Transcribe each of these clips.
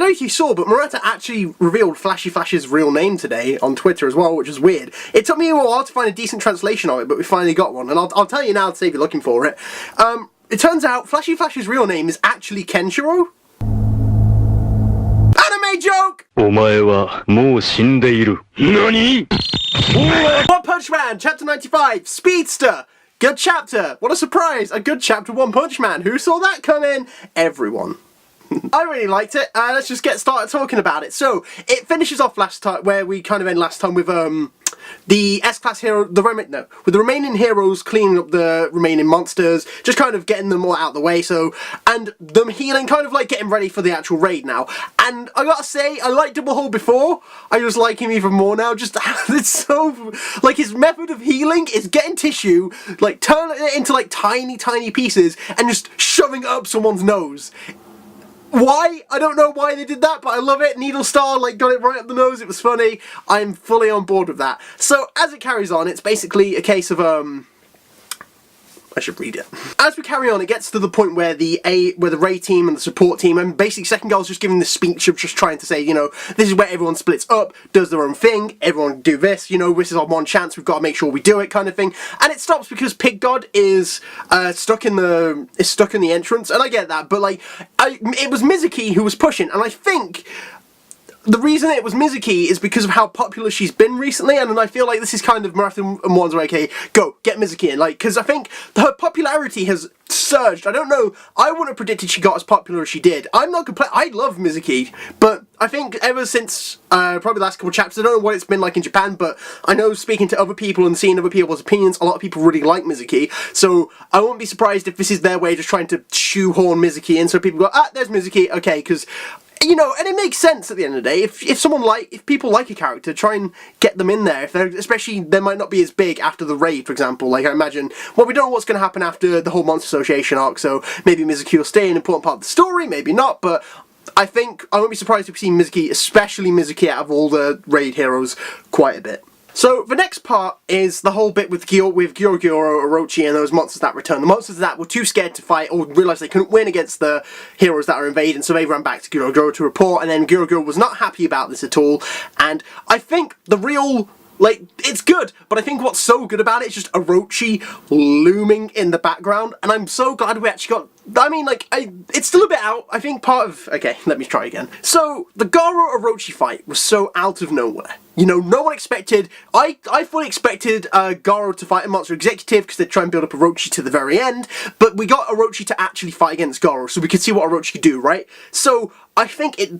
don't know if you saw, but Murata actually revealed Flashy Flash's real name today on Twitter as well, which is weird. It took me a while to find a decent translation of it, but we finally got one, and I'll tell you now to save you looking for it. It turns out Flashy Flash's real name is actually Kenshiro. Anime joke! お前はもう死んでいる。何? One Punch Man, Chapter 95, Speedster! Good chapter! What a surprise! A good chapter One Punch Man. Who saw that coming? Everyone. I really liked it. Let's just get started talking about it. So, it finishes off last time, where we kind of end last time with, the S-Class hero, with the remaining heroes cleaning up the remaining monsters, just kind of getting them all out of the way, so, and them healing, kind of like getting ready for the actual raid now. And I gotta say, I liked Double Hole before, I just like him even more now, just, it's so, like, his method of healing is getting tissue, like, turning it into, like, tiny pieces, and just shoving it up someone's nose. Why? I don't know why they did that, but I love it. Needle Star, like, got it right up the nose. It was funny. I'm fully on board with that. So, as it carries on, it's basically a case of, I should read it. As we carry on, it gets to the point where the raid team and the support team, and basically Second Girl's just giving this speech of just trying to say, you know, this is where everyone splits up, does their own thing, everyone do this, you know, this is our one chance, we've got to make sure we do it, kind of thing. And it stops because Pig God is stuck in the entrance, and I get that, but like, it was Mizuki who was pushing, and I think the reason it was Mizuki is because of how popular she's been recently, and I feel like this is kind of Marathon and One's like, okay, go, get Mizuki in, like, because I think her popularity has surged. I don't know, I wouldn't have predicted she got as popular as she did. I'm not complaining, I love Mizuki, but I think ever since, probably the last couple of chapters, I don't know what it's been like in Japan, but I know speaking to other people and seeing other people's opinions, a lot of people really like Mizuki, so I won't be surprised if this is their way of just trying to shoehorn Mizuki in, so people go, ah, there's Mizuki, okay, because, you know, and it makes sense at the end of the day. If people like a character, try and get them in there. Especially they might not be as big after the raid, for example. Like I imagine, well, we don't know what's going to happen after the whole Monster Association arc, so maybe Mizuki will stay an important part of the story, maybe not. But I think I won't be surprised if we see Mizuki, especially Mizuki, out of all the raid heroes, quite a bit. So, the next part is the whole bit with Gyoro, Orochi, and those monsters that return. The monsters that were too scared to fight or realised they couldn't win against the heroes that are invading, so they ran back to Gyoro to report, and then Gyoro was not happy about this at all, and I think the real, like, it's good, but I think what's so good about it is just Orochi looming in the background, and I'm so glad we actually got, I mean, like, it's still a bit out, I think part of, okay, let me try again. So, the Garo-Orochi fight was so out of nowhere. You know, no one expected, I fully expected Garo to fight a monster executive because they'd try and build up Orochi to the very end, but we got Orochi to actually fight against Garo, so we could see what Orochi could do, right? So, I think it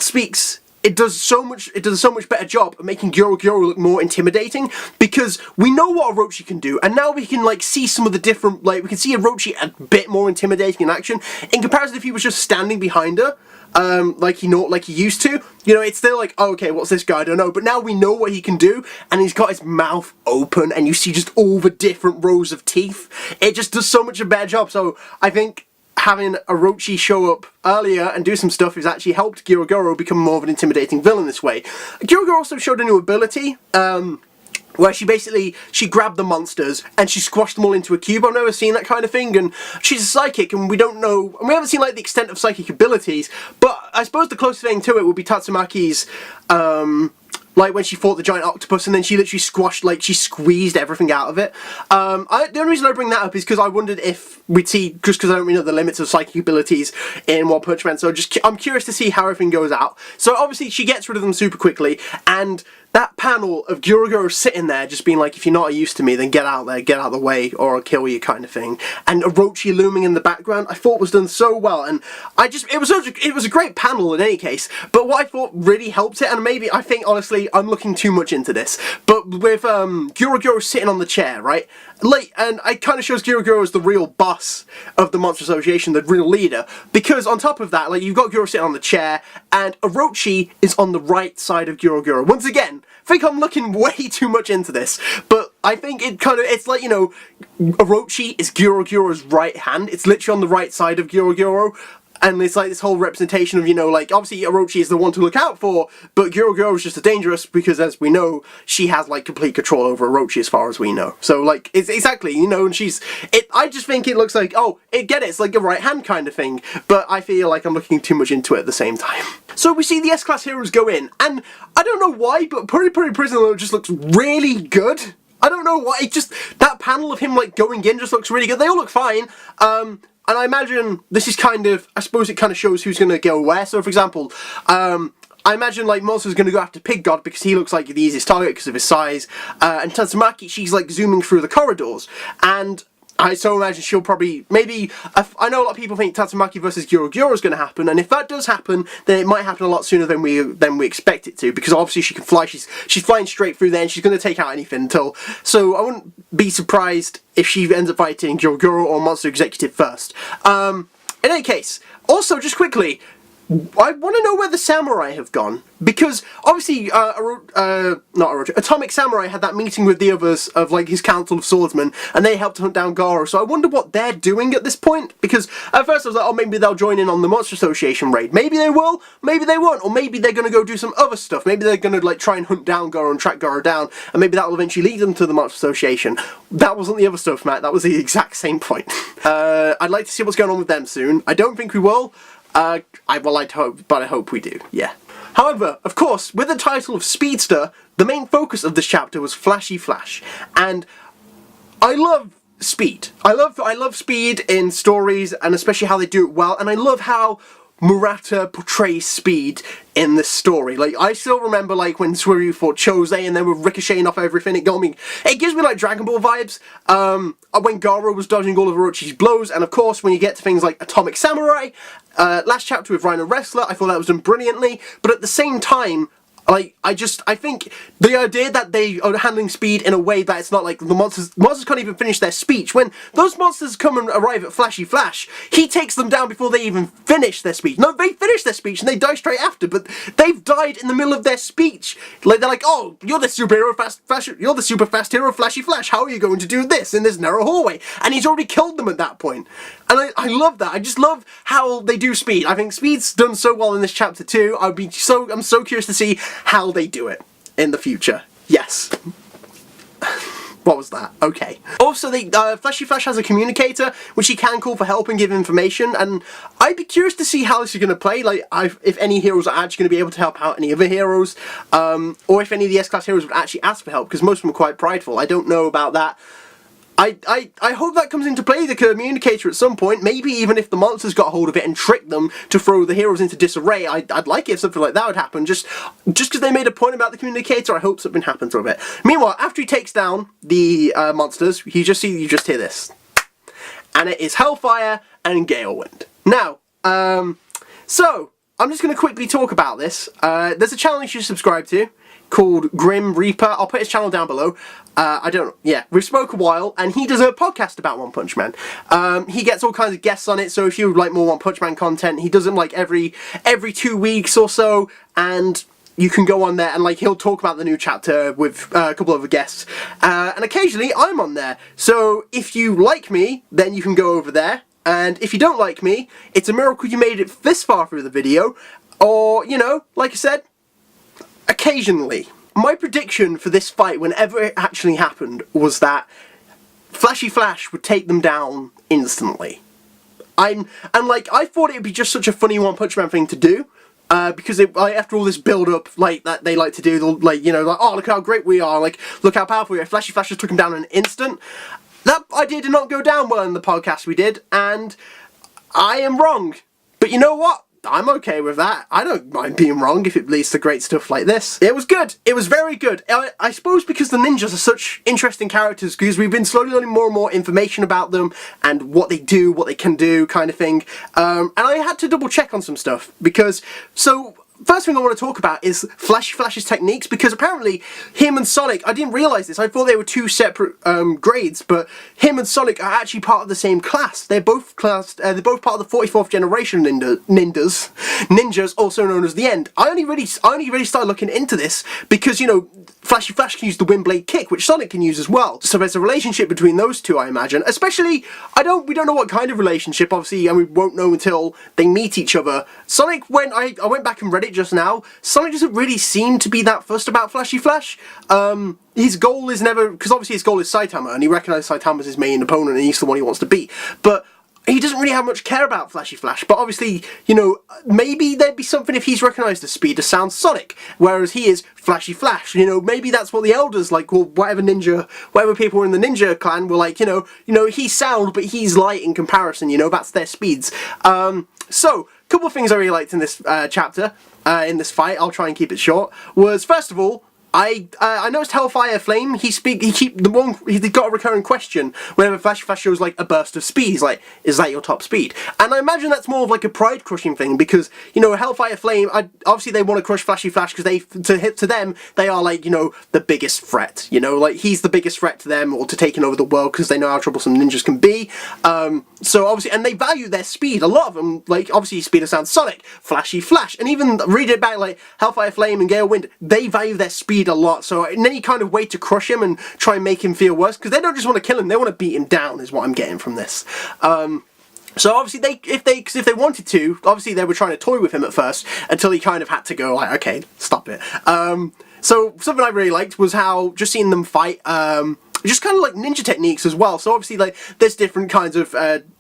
does so much better job of making Gyoro look more intimidating, because we know what Orochi can do, and now we can, like, see some of the different, like, we can see Orochi a bit more intimidating in action, in comparison if he was just standing behind her, like he used to. You know, it's still like, oh, okay, what's this guy? I don't know, but now we know what he can do, and he's got his mouth open, and you see just all the different rows of teeth. It just does so much a better job, so I think having Orochi show up earlier and do some stuff has actually helped Gyoro become more of an intimidating villain this way. Gyoro also showed a new ability, where she grabbed the monsters and she squashed them all into a cube. I've never seen that kind of thing, and she's a psychic, and we don't know, and we haven't seen like the extent of psychic abilities, but I suppose the closest thing to it would be Tatsumaki's, like when she fought the giant octopus and then she literally squashed, like she squeezed everything out of it. The only reason I bring that up is because I wondered if we'd see, just because I don't really know the limits of psychic abilities in One Punch Man, so I'm curious to see how everything goes out. So obviously she gets rid of them super quickly, and that panel of Gyoro sitting there just being like, if you're not used to me, then get out there, get out of the way, or I'll kill you, kind of thing. And Orochi looming in the background, I thought was done so well, and it was a great panel in any case, but what I thought really helped it, and maybe, I think, honestly, I'm looking too much into this, but with Gyoro sitting on the chair, right? Like, and it kind of shows Gyoro as the real boss of the Monster Association, the real leader, because on top of that, like, you've got Gyoro sitting on the chair, and Orochi is on the right side of Gyoro. Once again, I think I'm looking way too much into this, but I think it's like, you know, Orochi is Gyoro's right hand, it's literally on the right side of Gyoro, And it's like this whole representation of, you know, like, obviously Orochi is the one to look out for, but Gyoro is just a dangerous because, as we know, she has, like, complete control over Orochi as far as we know. So, like, it's exactly, you know, and I just think it looks like, oh, it's like a right hand kind of thing, but I feel like I'm looking too much into it at the same time. So we see the S-Class heroes go in, and I don't know why, but Puri Puri Prison just looks really good. I don't know why, that panel of him, like, going in just looks really good. They all look fine, and I imagine this is kind of, I suppose it kind of shows who's going to go where. So, for example, I imagine, like, Monster's going to go after Pig God because he looks like the easiest target because of his size. And Tatsumaki, she's, like, zooming through the corridors. And I so imagine she'll probably, maybe, I know a lot of people think Tatsumaki versus Gyoro is going to happen, and if that does happen, then it might happen a lot sooner than we expect it to, because obviously she can fly, she's flying straight through there, and she's going to take out anything so I wouldn't be surprised if she ends up fighting Gyoro or Monster Executive first. In any case, also, just quickly, I want to know where the samurai have gone, because obviously, Atomic Samurai had that meeting with the others of, like, his council of swordsmen, and they helped hunt down Garo, so I wonder what they're doing at this point, because at first I was like, oh, maybe they'll join in on the Monster Association raid. Maybe they will, maybe they won't, or maybe they're going to go do some other stuff. Maybe they're going to, like, try and hunt down Garo and track Garo down, and maybe that will eventually lead them to the Monster Association. That wasn't the other stuff, Matt, that was the exact same point. I'd like to see what's going on with them soon. I don't think we will. I'd hope, but I hope we do, yeah. However, of course, with the title of Speedster, the main focus of this chapter was Flashy Flash, and I love speed. I love speed in stories, and especially how they do it well, and I love how Murata portrays speed in this story. Like, I still remember, like, when Suiryu fought Chose and they were ricocheting off everything. It gives me, like, Dragon Ball vibes. When Garo was dodging all of Orochi's blows, and of course, when you get to things like Atomic Samurai, last chapter with Rhino Wrestler, I thought that was done brilliantly, but at the same time, like, I think the idea that they are handling speed in a way that it's not like the monsters can't even finish their speech. When those monsters come and arrive at Flashy Flash, he takes them down before they even finish their speech. No, they finish their speech and they die straight after, but they've died in the middle of their speech. Like, they're like, oh, you're the super fast hero Flashy Flash, how are you going to do this in this narrow hallway? And he's already killed them at that point. And I love that. I just love how they do speed. I think speed's done so well in this chapter too. I'm so curious to see how they do it in the future. Yes. What was that? Okay. Also, Flashy Flash has a communicator, which he can call for help and give information, and I'd be curious to see how this is going to play, like, if any heroes are actually going to be able to help out any other heroes, or if any of the S-Class heroes would actually ask for help, because most of them are quite prideful. I don't know about that. I hope that comes into play, the communicator, at some point. Maybe even if the monsters got hold of it and tricked them to throw the heroes into disarray. I'd like it if something like that would happen. Just because they made a point about the communicator, I hope something happens with it. Meanwhile, after he takes down the monsters, you just hear this. And it is Hellfire and Galewind. Now, so, I'm just going to quickly talk about this. There's a channel you should subscribe to called Grim Reaper. I'll put his channel down below. We've spoke a while, and he does a podcast about One Punch Man. He gets all kinds of guests on it, so if you would like more One Punch Man content, he does them like every 2 weeks or so, and you can go on there and, like, he'll talk about the new chapter with a couple of guests, and occasionally I'm on there. So if you like me, then you can go over there, and if you don't like me, it's a miracle you made it this far through the video, or, you know, like I said, occasionally. My prediction for this fight, whenever it actually happened, was that Flashy Flash would take them down instantly. I thought it would be just such a funny One Punch Man thing to do, because after all this build-up, like, that they like to do, like, you know, like, oh, look how great we are, like, look how powerful we are. Flashy Flash just took him down in an instant. That idea did not go down well in the podcast we did, and I am wrong. But you know what? I'm okay with that. I don't mind being wrong if it leads to great stuff like this. It was good. It was very good. I suppose because the ninjas are such interesting characters, because we've been slowly learning more and more information about them and what they do, what they can do, kind of thing. And I had to double check on some stuff, because, so, first thing I want to talk about is Flashy Flash's techniques, because apparently him and Sonic, I didn't realise this, I thought they were two separate grades, but him and Sonic are actually part of the same class. They're both they're both part of the 44th generation ninjas, also known as the End. I only really started looking into this because, you know, Flashy Flash can use the Wind Blade Kick, which Sonic can use as well. So there's a relationship between those two, I imagine. Especially, we don't know what kind of relationship, obviously, and we won't know until they meet each other. Sonic, when I went back and read it just now, Sonic doesn't really seem to be that fussed about Flashy Flash. His goal is never, because obviously his goal is Saitama, and he recognises Saitama as his main opponent, and he's the one he wants to beat. But he doesn't really have much care about Flashy Flash, but obviously, you know, maybe there'd be something if he's recognised as Speed to sound Sonic, whereas he is Flashy Flash. You know, maybe that's what the elders, like, or whatever people were in the ninja clan were like, you know, he's sound, but he's light in comparison, you know, that's their speeds. So, a couple of things I really liked in this chapter, in this fight, I'll try and keep it short, was, first of all, I noticed Hellfire Flame, he's got a recurring question whenever Flashy Flash shows like a burst of speed. He's like, is that your top speed? And I imagine that's more of like a pride crushing thing, because, you know, Hellfire Flame, obviously they want to crush Flashy Flash because to them, they are like, you know, the biggest threat. You know, like he's the biggest threat to them, or to taking over the world, because they know how troublesome ninjas can be. So obviously, and they value their speed. A lot of them, like obviously Speed of Sound Sonic, Flashy Flash, and even read it back like Hellfire Flame and Gale Wind, they value their speed a lot. So in any kind of way to crush him and try and make him feel worse, because they don't just want to kill him, they want to beat him down, is what I'm getting from this. So obviously if they wanted to, obviously they were trying to toy with him at first, until he kind of had to go like, okay, stop it. So something I really liked was how just seeing them fight, just kind of like ninja techniques as well. So obviously, like, there's different kinds of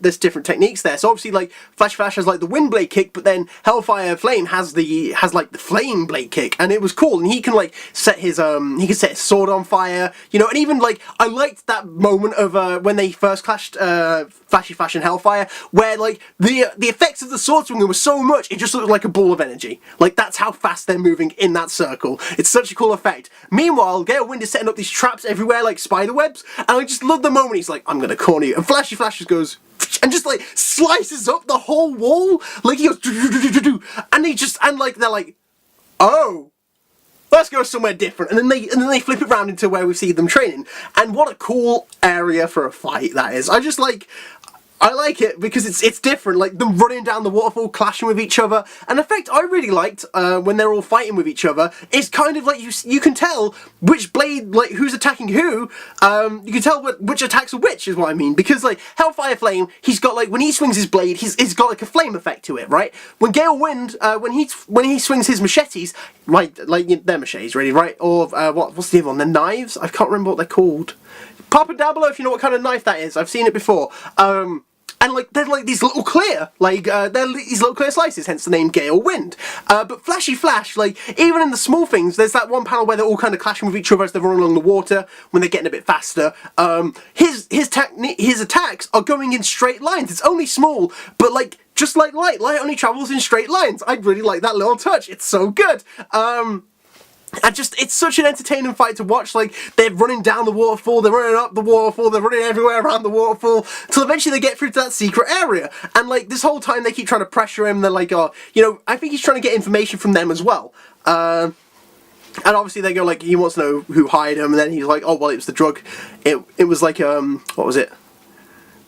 there's different techniques there. So obviously, like, Flash has like the Wind Blade Kick, but then Hellfire Flame has like the Flame Blade Kick, and it was cool. And he can like set his sword on fire, you know. And even like I liked that moment of when they first clashed, Flashy Flash and Hellfire, where like the effects of the sword swinging was so much it just looked like a ball of energy. Like that's how fast they're moving in that circle. It's such a cool effect. Meanwhile, Gale Wind is setting up these traps everywhere, like spider webs, and I just love the moment he's like, I'm gonna corner you, and Flashy Flash just goes and just like slices up the whole wall, like he goes and they're like, oh, let's go somewhere different, and then they flip it around into where we see them training, and what a cool area for a fight that is. I like it because it's different, like them running down the waterfall, clashing with each other. And in fact, I really liked when they're all fighting with each other. It's kind of like you can tell which blade, like who's attacking who. You can tell which attacks are which, is what I mean. Because like Hellfire Flame, he's got like when he swings his blade, he's got like a flame effect to it, right? When Gale Wind, when he swings his machetes, like they're machetes, really, right? Or what's the other one? The knives? I can't remember what they're called. Papa Dablo, if you know what kind of knife that is, I've seen it before. And like they're like these little clear, they're these little clear slices, hence the name Gale Wind. But Flashy Flash, like even in the small things, there's that one panel where they're all kind of clashing with each other as they're running along the water when they're getting a bit faster. His attacks are going in straight lines. It's only small, but like just like light only travels in straight lines. I really like that little touch. It's so good. It's such an entertaining fight to watch. Like, they're running down the waterfall, they're running up the waterfall, they're running everywhere around the waterfall, till eventually they get through to that secret area. And, like, this whole time they keep trying to pressure him, they're like, oh, you know, I think he's trying to get information from them as well. And obviously they go, like, he wants to know who hired him, and then he's like, oh, well, it was the drug. It was like, what was it?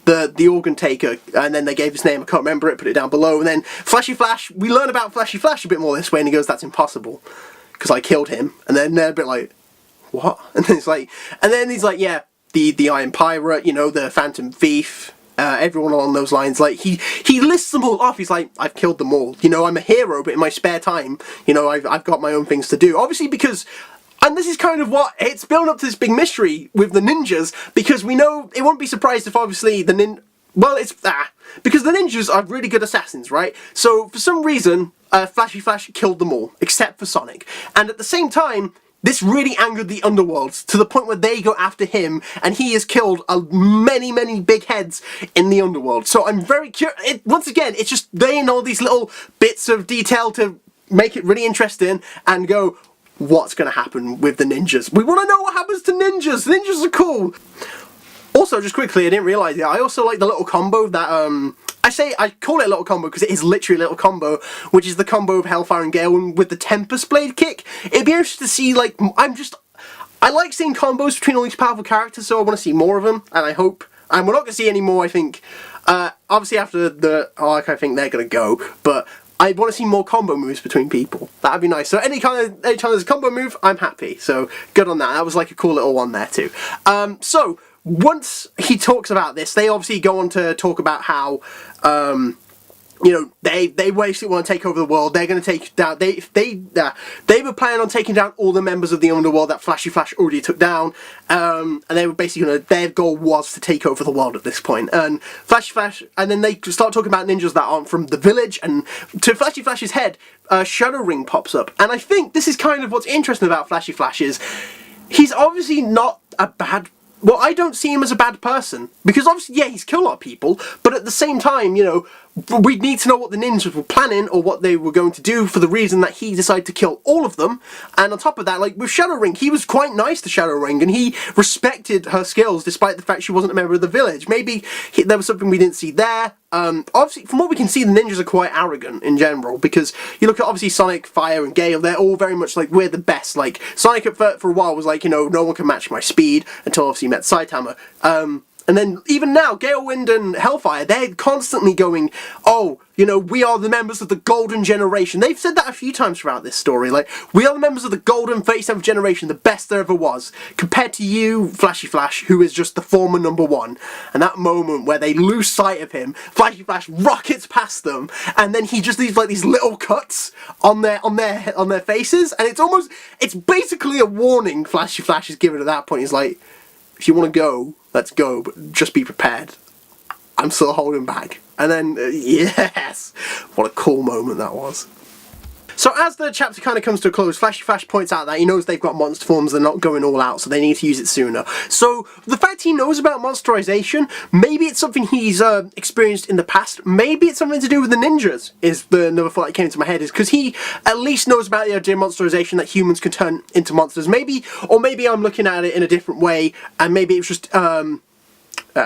The organ taker, and then they gave his name, I can't remember it, put it down below, and then Flashy Flash, we learn about Flashy Flash a bit more this way, and he goes, that's impossible, because I killed him. And then they're a bit like, what? And then he's like, yeah, the Iron Pirate, you know, the Phantom Thief, everyone along those lines. Like, he lists them all off. He's like, I've killed them all. You know, I'm a hero, but in my spare time, you know, I've got my own things to do. Obviously because, and this is kind of what, it's built up to this big mystery with the ninjas, because we know, it won't be surprised if obviously because the ninjas are really good assassins, right? So for some reason, Flashy Flash killed them all, except for Sonic. And at the same time, this really angered the underworld, to the point where they go after him, and he has killed many, many big heads in the underworld. So I'm very curious, once again, it's just laying all these little bits of detail to make it really interesting, and go, what's going to happen with the ninjas? We want to know what happens to ninjas! Ninjas are cool! Also, just quickly, I didn't realise it, I also like the little combo that, I call it a little combo because it is literally a little combo, which is the combo of Hellfire and Gale with the Tempest Blade kick. It'd be interesting to see, like, I like seeing combos between all these powerful characters, so I want to see more of them, and I hope, and we're not going to see any more, I think, obviously after the arc, I think they're going to go, but I want to see more combo moves between people. That'd be nice. So anytime there's a combo move, I'm happy. So good on that. That was like a cool little one there too. So once he talks about this, they obviously go on to talk about how, you know, they basically want to take over the world. They're going to take down. They were planning on taking down all the members of the underworld that Flashy Flash already took down. And they were basically their goal was to take over the world at this point. And Flashy Flash, and then they start talking about ninjas that aren't from the village. And to Flashy Flash's head, Shadow Ring pops up. And I think this is kind of what's interesting about Flashy Flash is he's obviously not a bad. Well, I don't see him as a bad person, because obviously, yeah, he's killed a lot of people, but at the same time, you know, we'd need to know what the ninjas were planning, or what they were going to do for the reason that he decided to kill all of them, and on top of that, like, with Shadow Ring, he was quite nice to Shadow Ring, and he respected her skills, despite the fact she wasn't a member of the village. Maybe there was something we didn't see there. Obviously, from what we can see, the ninjas are quite arrogant in general, because you look at, obviously, Sonic, Fire, and Gale, they're all very much like, we're the best. Like, Sonic for a while was like, you know, no one can match my speed, until obviously he met Saitama. And then, even now, Gale, Wind, and Hellfire, they're constantly going, oh, you know, we are the members of the Golden Generation. They've said that a few times throughout this story, like, we are the members of the Golden 37th Generation, the best there ever was, compared to you, Flashy Flash, who is just the former #1. And that moment where they lose sight of him, Flashy Flash rockets past them, and then he just leaves, like, these little cuts on their faces, and it's basically a warning Flashy Flash is given at that point. He's like, if you want to go, let's go, but just be prepared. I'm still holding back. And then, yes! What a cool moment that was. So as the chapter kind of comes to a close, Flashy Flash points out that he knows they've got monster forms, they're not going all out, so they need to use it sooner. So the fact he knows about monsterization, maybe it's something he's experienced in the past, maybe it's something to do with the ninjas, is the another thought that came into my head, is because he at least knows about the idea of monsterization, that humans can turn into monsters. Maybe, or maybe I'm looking at it in a different way, and maybe it's just,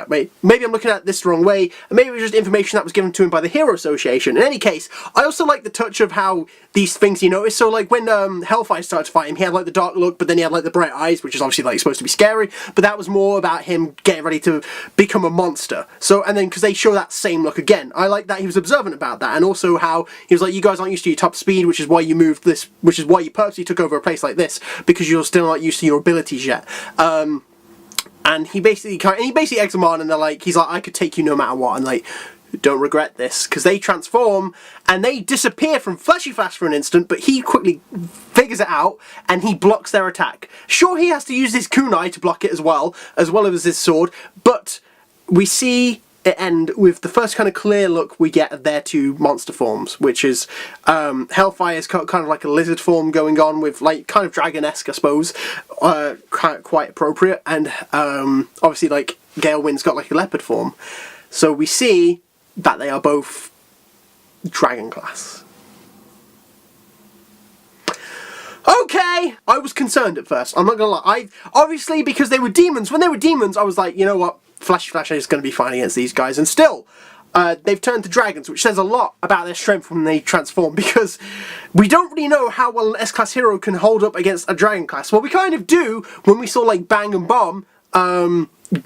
maybe I'm looking at this the wrong way, and maybe it was just information that was given to him by the Hero Association. In any case, I also like the touch of how these things he noticed. So, like, when Hellfire started to fight him, he had, like, the dark look, but then he had, like, the bright eyes, which is obviously, like, supposed to be scary, but that was more about him getting ready to become a monster. So, and then, because they show that same look again, I like that he was observant about that, and also how he was like, you guys aren't used to your top speed, which is why you moved this, which is why you purposely took over a place like this, because you're still not used to your abilities yet. And he basically eggs them on, and he's like, I could take you no matter what, and like, don't regret this, because they transform, and they disappear from Flashy Flash for an instant, but he quickly figures it out, and he blocks their attack. Sure, he has to use his kunai to block it as well as his sword, but we see it end with the first kind of clear look we get of their two monster forms, which is Hellfire's kind of like a lizard form going on with, like, kind of dragon-esque, I suppose, quite appropriate, and obviously, like, Gale Wind's got like a leopard form. So we see that they are both dragon class. Okay! I was concerned at first, I'm not gonna lie. Obviously, because they were demons, when they were demons, I was like, you know what, Flashy Flash is going to be fine against these guys, and still, they've turned to dragons, which says a lot about their strength when they transform, because we don't really know how well an S-Class hero can hold up against a Dragon Class. Well, we kind of do when we saw, like, Bang and Bomb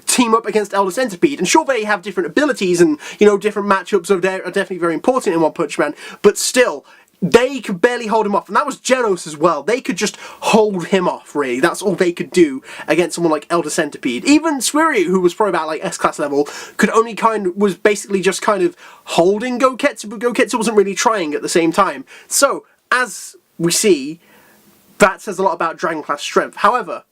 team up against Elder Centipede, and sure, they have different abilities, and, you know, different matchups are definitely very important in One Punch Man, but still, they could barely hold him off, and that was Genos as well. They could just hold him off, really. That's all they could do against someone like Elder Centipede. Even Suiryu, who was probably about, like, S-Class level, was basically just kind of holding Goketsu, but Goketsu wasn't really trying at the same time. So, as we see, that says a lot about Dragon Class strength. However,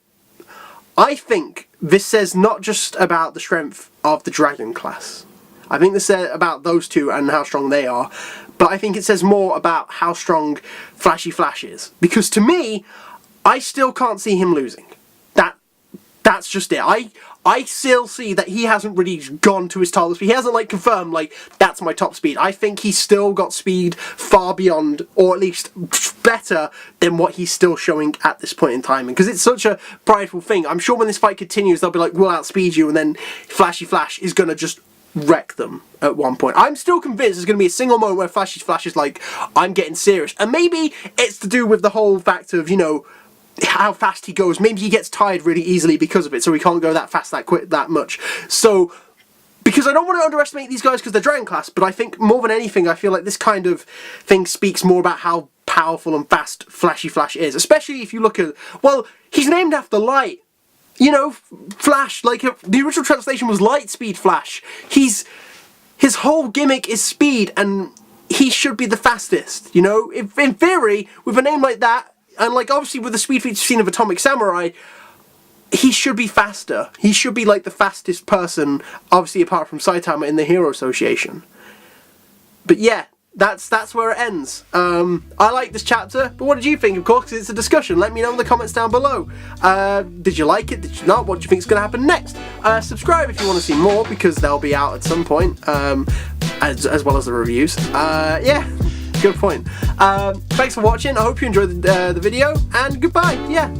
I think this says not just about the strength of the Dragon Class. I think this says about those two and how strong they are, but I think it says more about how strong Flashy Flash is. Because to me, I still can't see him losing. That's just it. I still see that he hasn't really gone to his top speed. He hasn't like confirmed like that's my top speed. I think he's still got speed far beyond, or at least better than what he's still showing at this point in time. Because it's such a prideful thing. I'm sure when this fight continues, they'll be like, we'll outspeed you, and then Flashy Flash is gonna just wreck them at one point. I'm still convinced there's going to be a single moment where Flashy Flash is like, I'm getting serious. And maybe it's to do with the whole fact of, you know, how fast he goes. Maybe he gets tired really easily because of it, so he can't go that fast, that quick, that much. So, because I don't want to underestimate these guys because they're Dragon Class, but I think more than anything, I feel like this kind of thing speaks more about how powerful and fast Flashy Flash is. Especially if you look at, well, he's named after light. You know, Flash, like, the original translation was Light Speed Flash. His whole gimmick is speed, and he should be the fastest, you know? In theory, with a name like that, and like, obviously with the speed feature scene of Atomic Samurai, he should be faster. He should be, like, the fastest person, obviously apart from Saitama in the Hero Association. But yeah, that's where it ends. I like this chapter, but what did you think? Of course, 'cause it's a discussion. Let me know in the comments down below. Did you like it? Did you not? What do you think is going to happen next? Subscribe if you want to see more, because they'll be out at some point, as well as the reviews. Yeah, good point. Thanks for watching. I hope you enjoyed the video, and goodbye. Yeah.